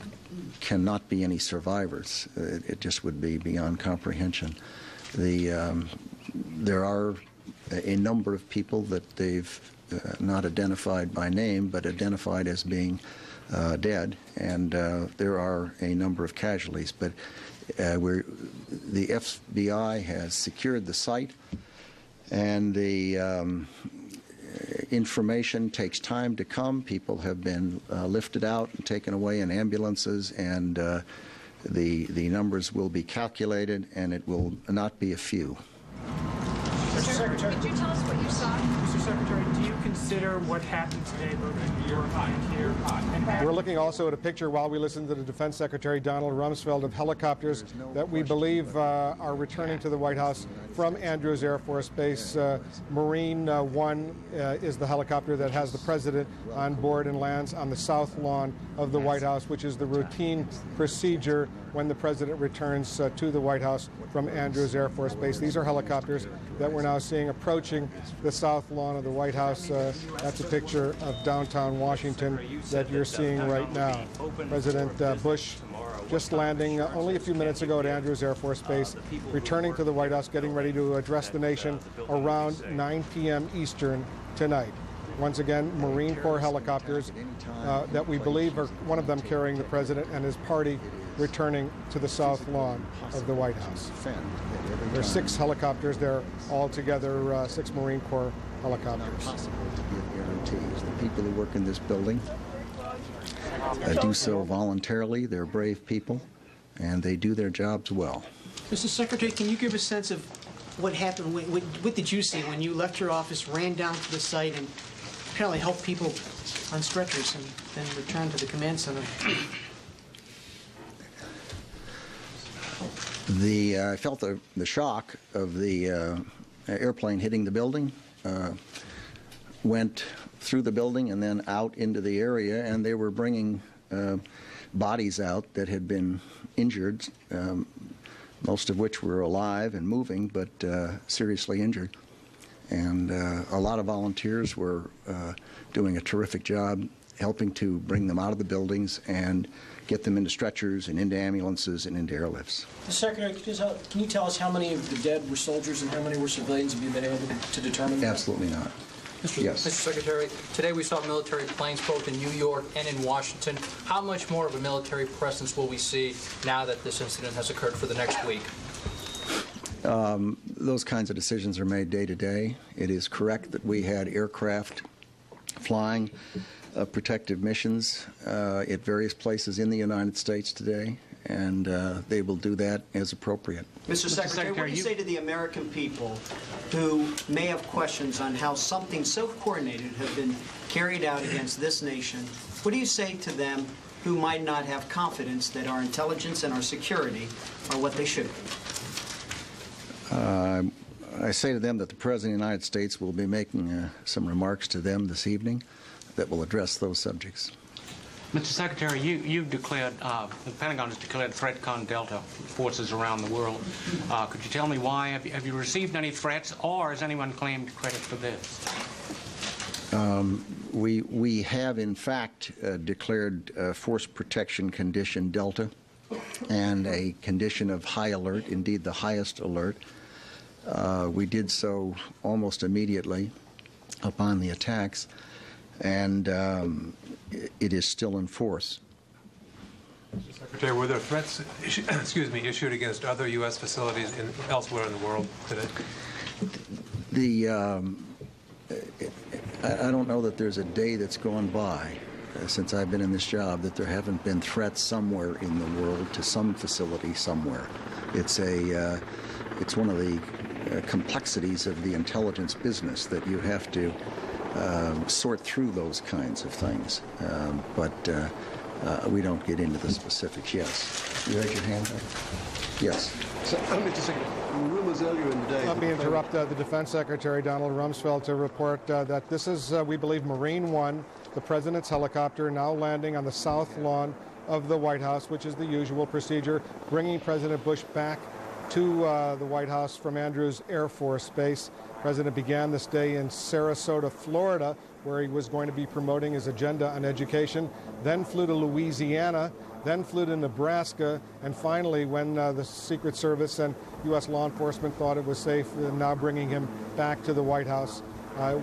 cannot be any survivors. It just would be beyond comprehension. There are a number of people that they've not identified by name, but identified as being dead, and there are a number of casualties. But the FBI has secured the site, and the information takes time to come. People have been lifted out and taken away in ambulances, and the numbers will be calculated, and it will not be a few. Mr. Secretary, could you tell us what you saw? Mr. Secretary, do you consider what happened today both in New York and here? We're looking also at a picture while we listen to the Defense Secretary Donald Rumsfeld of helicopters that we believe are returning to the White House from Andrews Air Force Base. Marine One is the helicopter that has the President on board and lands on the south lawn of the White House, which is the routine procedure when the President returns to the White House from Andrews Air Force Base. These are helicopters that we're now seeing approaching the south lawn of the White House. That's a picture of downtown Washington that you're seeing right now. President Bush just landing only a few minutes ago at Andrews Air Force Base, returning to the White House, getting ready to address the nation around 9 p.m. Eastern tonight. Once again, Marine Corps helicopters that we believe are one of them carrying the President and his party returning to the south lawn of the White House. There are 6 helicopters there altogether, 6 Marine Corps helicopters. The people who work in this building do so voluntarily. They're brave people, and they do their jobs well. Mr. Secretary, can you give a sense of what happened? What did you see when you left your office, ran down to the site, and apparently helped people on stretchers and then returned to the command center? I felt the shock of the airplane hitting the building, went through the building and then out into the area, and they were bringing bodies out that had been injured, most of which were alive and moving, but seriously injured. And a lot of volunteers were doing a terrific job helping to bring them out of the buildings and get them into stretchers and into ambulances and into airlifts. Mr. Secretary, can you tell us how many of the dead were soldiers and how many were civilians? Have you been able to determine that? Absolutely not. Mr. Secretary, today we saw military planes both in New York and in Washington. How much more of a military presence will we see now that this incident has occurred for the next week? Those kinds of decisions are made day to day. It is correct that we had aircraft flying protective missions at various places in the United States today, and they will do that as appropriate. Mr. Secretary, what do you say to the American people who may have questions on how something so coordinated has been carried out against this nation? What do you say to them who might not have confidence that our intelligence and our security are what they should be? I say to them that the President of the United States will be making some remarks to them this evening that will address those subjects. Mr. Secretary, you've declared, the Pentagon has declared THREATCON Delta forces around the world. Could you tell me why? Have you received any threats, or has anyone claimed credit for this? We have, in fact, declared Force Protection Condition Delta and a condition of high alert, indeed the highest alert. We did so almost immediately upon the attacks, and it is still in force. Mr. Secretary, were there threats issued against other U.S. facilities elsewhere in the world today? I don't know that there's a day that's gone by since I've been in this job that there haven't been threats somewhere in the world to some facility somewhere. It's one of the complexities of the intelligence business that you have to sort through those kinds of things. But we don't get into the specifics. Yes. You raise your hand up? Yes. So, rumors earlier in the day. Let me interrupt the Defense Secretary, Donald Rumsfeld, to report that this is, we believe, Marine One, the President's helicopter, now landing on the south lawn of the White House, which is the usual procedure, bringing President Bush back to the White House from Andrews Air Force Base. The President began this day in Sarasota, Florida, where he was going to be promoting his agenda on education, then flew to Louisiana, then flew to Nebraska, and finally, when the Secret Service and U.S. law enforcement thought it was safe, now bringing him back to the White House,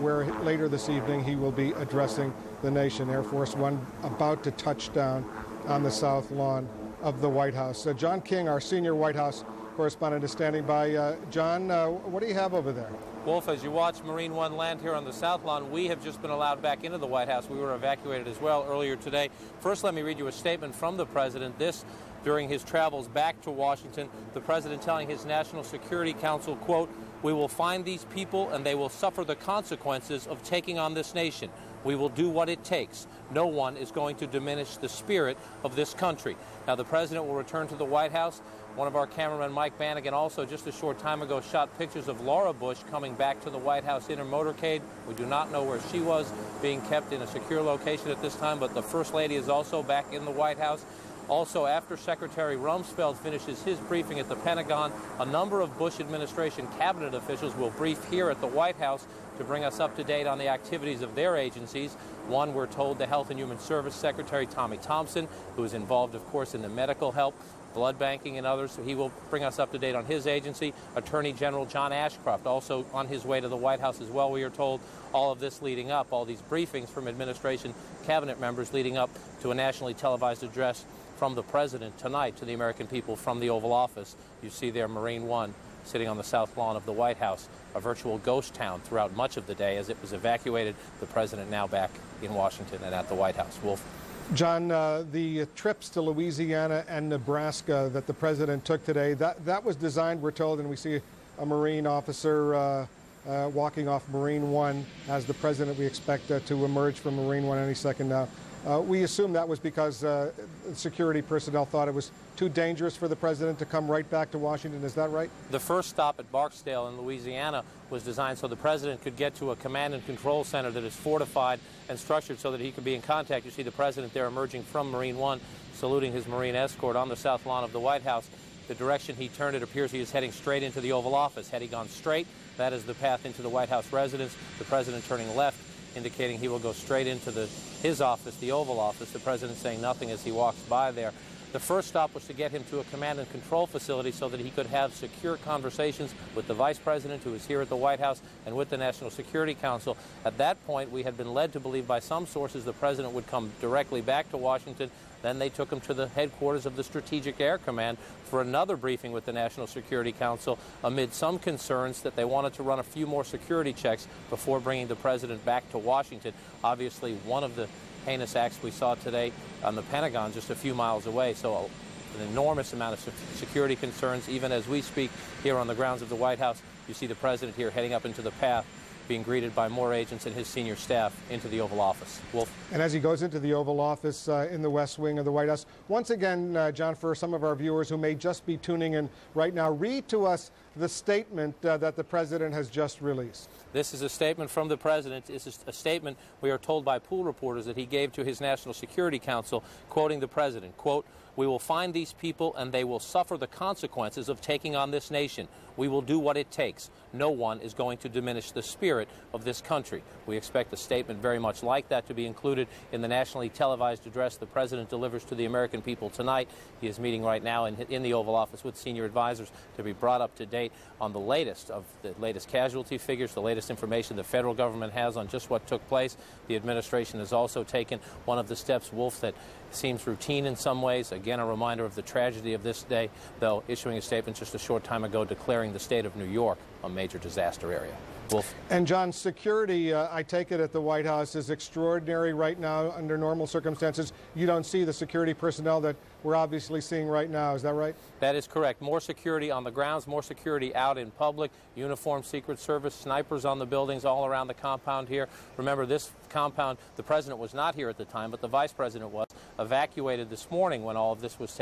where later this evening he will be addressing the nation. Air Force One about to touch down on the south lawn of the White House. John King, our senior White House correspondent, is standing by. John, what do you have over there? Wolf, as you watch Marine One land here on the South Lawn, we have just been allowed back into the White House. We were evacuated as well earlier today. First, let me read you a statement from the President. This during his travels back to Washington. The President telling his National Security Council, quote, "We will find these people and they will suffer the consequences of taking on this nation. We will do what it takes. No one is going to diminish the spirit of this country." Now, the President will return to the White House. One of our cameramen, Mike Bannigan, also just a short time ago shot pictures of Laura Bush coming back to the White House in her motorcade. We do not know where she was, being kept in a secure location at this time, but the First Lady is also back in the White House. Also, after Secretary Rumsfeld finishes his briefing at the Pentagon, a number of Bush administration cabinet officials will brief here at the White House to bring us up to date on the activities of their agencies. One, we're told, the Health and Human Service Secretary Tommy Thompson, who is involved, of course, in the medical help, blood banking and others, so he will bring us up to date on his agency. Attorney General John Ashcroft also on his way to the White House as well, we are told. All of this leading up, all these briefings from administration cabinet members leading up to a nationally televised address from the President tonight to the American people from the Oval Office. You see there Marine One sitting on the south lawn of the White House, a virtual ghost town throughout much of the day as it was evacuated. The President now back in Washington and at the White House. Wolf. John, the trips to Louisiana and Nebraska that the President took today, that was designed, we're told, and we see a Marine officer walking off Marine One as the President, we expect to emerge from Marine One any second now. We assume that was because security personnel thought it was too dangerous for the President to come right back to Washington. Is that right? The first stop at Barksdale in Louisiana was designed so the President could get to a command and control center that is fortified and structured so that he could be in contact. You see the President there emerging from Marine One, saluting his Marine escort on the south lawn of the White House. The direction he turned, it appears he is heading straight into the Oval Office. Had he gone straight, that is the path into the White House residence. The President turning left, indicating he will go straight into his office, the Oval Office. The President saying nothing as he walks by there. The first stop was to get him to a command and control facility so that he could have secure conversations with the Vice President, who is here at the White House, and with the National Security Council. At that point, we had been led to believe by some sources the President would come directly back to Washington. Then they took him to the headquarters of the Strategic Air Command for another briefing with the National Security Council amid some concerns that they wanted to run a few more security checks before bringing the President back to Washington. Obviously, one of the heinous acts we saw today on the Pentagon just a few miles away, so an enormous amount of security concerns. Even as we speak here on the grounds of the White House, you see the President here heading up into the path being greeted by more agents and his senior staff into the Oval Office. Wolf. And as he goes into the Oval Office in the West Wing of the White House, once again, John, for some of our viewers who may just be tuning in right now, read to us the statement that the President has just released. This is a statement from the President. This is a statement, we are told by pool reporters, that he gave to his National Security Council, quoting the President, quote, "We will find these people and they will suffer the consequences of taking on this nation. We will do what it takes. No one is going to diminish the spirit of this country." We expect a statement very much like that to be included in the nationally televised address the President delivers to the American people tonight. He is meeting right now in the Oval Office with senior advisors to be brought up to date on the latest casualty figures, the latest information the federal government has on just what took place. The administration has also taken one of the steps, Wolf, that seems routine in some ways. Again, a reminder of the tragedy of this day, though issuing a statement just a short time ago declaring the state of New York a major disaster area. Wolf. And John, security, I take it, at the White House is extraordinary right now under normal circumstances. You don't see the security personnel that we're obviously seeing right now. Is that right? That is correct. More security on the grounds, more security out in public, uniformed Secret Service, snipers on the buildings all around the compound here. Remember, this compound, the President was not here at the time, but the Vice President was, evacuated this morning when all of this was taken.